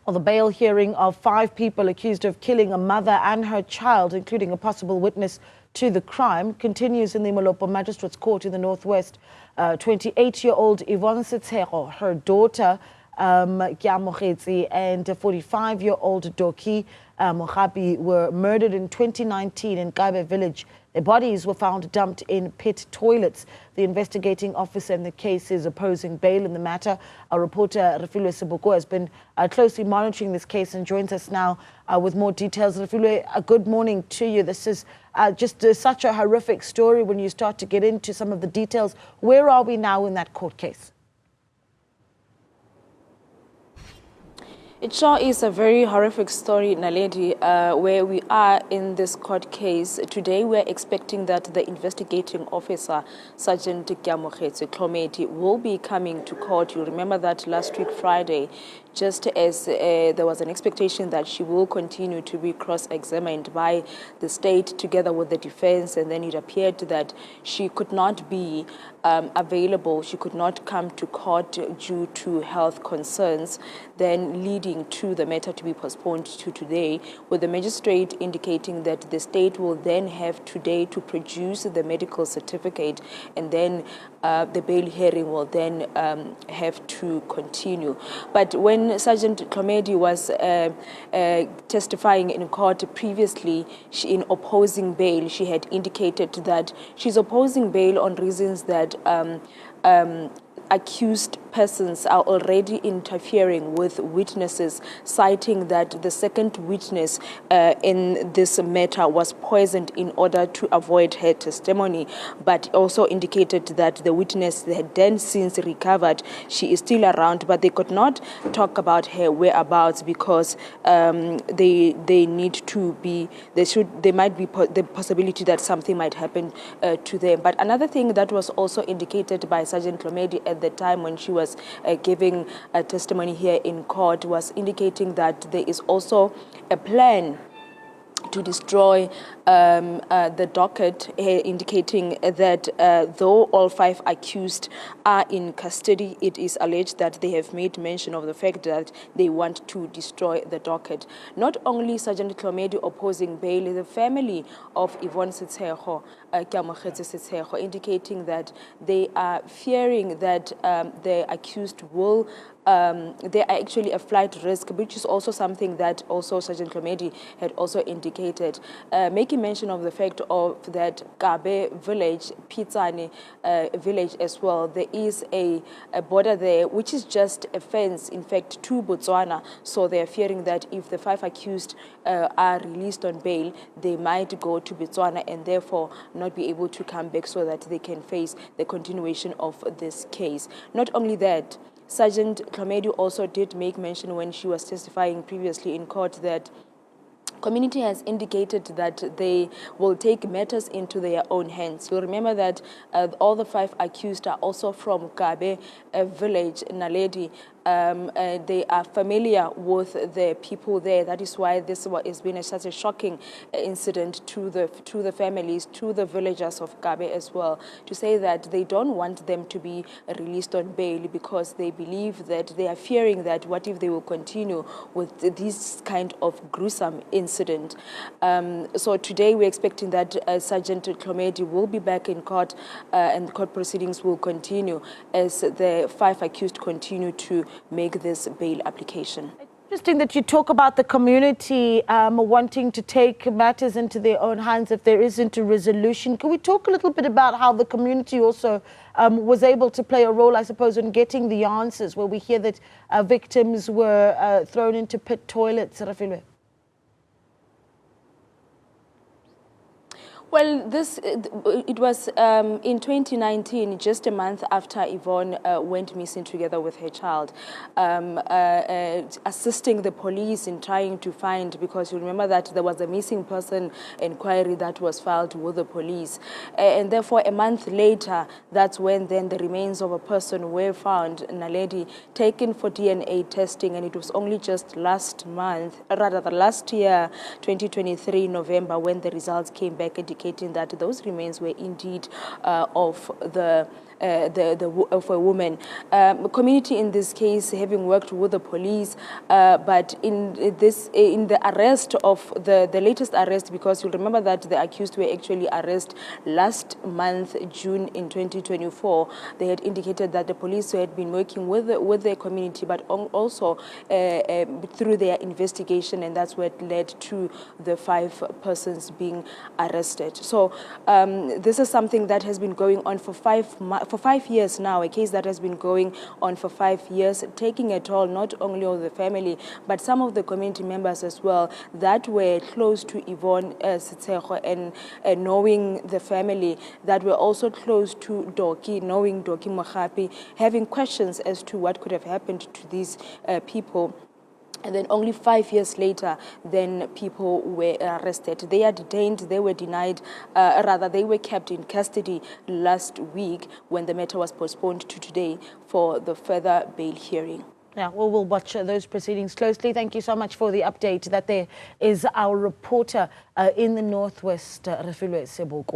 Well, the bail hearing of 5 people accused of killing a mother and her child, including a possible witness to the crime, continues in the Molopo Magistrates Court in the Northwest. 28-year-old Yvonne Setshego, her daughter Keamogetse, and 45-year-old Dokky Mogapi were murdered in 2019 in Labe Village. Their bodies were found dumped in pit toilets. The investigating officer in the case is opposing bail in the matter. Our reporter Refiloe Seboko has been closely monitoring this case and joins us now with more details. Refiloe, good morning to you. This is just such a horrific story when you start to get into some of the details. Where are we now in that court case? It sure is a very horrific story, Naledi, where we are in this court case. Today we're expecting that the investigating officer, Sergeant Keamogetse, will be coming to court. You remember that last week, Friday, just as there was an expectation that she will continue to be cross-examined by the state together with the defense, and then it appeared that she could not be available. She could not come to court due to health concerns, then leading to the matter to be postponed to today, with the magistrate indicating that the state will then have today to produce the medical certificate, and then the bail hearing will then have to continue. But when Sergeant Clomedi was testifying in court previously, in opposing bail, she had indicated that she's opposing bail on reasons that accused persons are already interfering with witnesses, citing that the second witness in this matter was poisoned in order to avoid her testimony, but also indicated that the witness had then since recovered. She is still around, but they could not talk about her whereabouts because they need to be, there might be the possibility that something might happen to them. But another thing that was also indicated by Sergeant Clomedi at the time when she was giving a testimony here in court was indicating that there is also a plan to destroy the docket, indicating that though all 5 accused are in custody, it is alleged that they have made mention of the fact that they want to destroy the docket. Not only Sergeant Clomedi opposing bail, the family of Yvonne Setshego, Keamogetse Setshego, indicating that they are fearing that the accused will they are actually a flight risk, which is also something that also Sergeant Clomedi had also indicated, making mention of the fact of that Kabe Village, Pitsane village as well. There is a border there, which is just a fence, in fact, to Botswana. So they are fearing that if the 5 accused are released on bail, they might go to Botswana and therefore not be able to come back so that they can face the continuation of this case. Not only that, Sergeant Clomedi also did make mention when she was testifying previously in court that community has indicated that they will take matters into their own hands. You'll remember that all the 5 accused are also from Kabe Village, Naledi. They are familiar with the people there. That is why this has been such a shocking incident to the families, to the villagers of Kabe as well, to say that they don't want them to be released on bail because they believe that they are fearing that what if they will continue with this kind of gruesome incident. So today we're expecting that Sergeant Clomedi will be back in court and court proceedings will continue as the 5 accused continue to make this bail application. Interesting that you talk about the community wanting to take matters into their own hands if there isn't a resolution. Can we talk a little bit about how the community also was able to play a role, I suppose, in getting the answers, where we hear that victims were thrown into pit toilets, Refiloe? Well, it was in 2019, just a month after Yvonne went missing together with her child, assisting the police in trying to find, because you remember that there was a missing person inquiry that was filed with the police. And therefore, a month later, that's when then the remains of a person were found, Naledi, taken for DNA testing. And it was only just last year, 2023, November, when the results came back indicating that those remains were indeed of the of a woman. Community in this case, having worked with the police, but in the arrest of the latest arrest, because you'll remember that the accused were actually arrested last month, June in 2024. They had indicated that the police had been working with their community, but also through their investigation, and that's what led to the 5 persons being arrested. So this is something that has been going on for 5 years now, a case that has been going on for 5 years, taking a toll not only on the family, but some of the community members as well that were close to Yvonne Setshego and knowing the family, that were also close to Dokky, knowing Dokky Mogapi, having questions as to what could have happened to these people. And then only 5 years later, then people were arrested. They are detained, they were denied, they were kept in custody last week when the matter was postponed to today for the further bail hearing. Yeah, well, we'll watch those proceedings closely. Thank you so much for the update. That there is our reporter in the Northwest, Refiloe Seboko.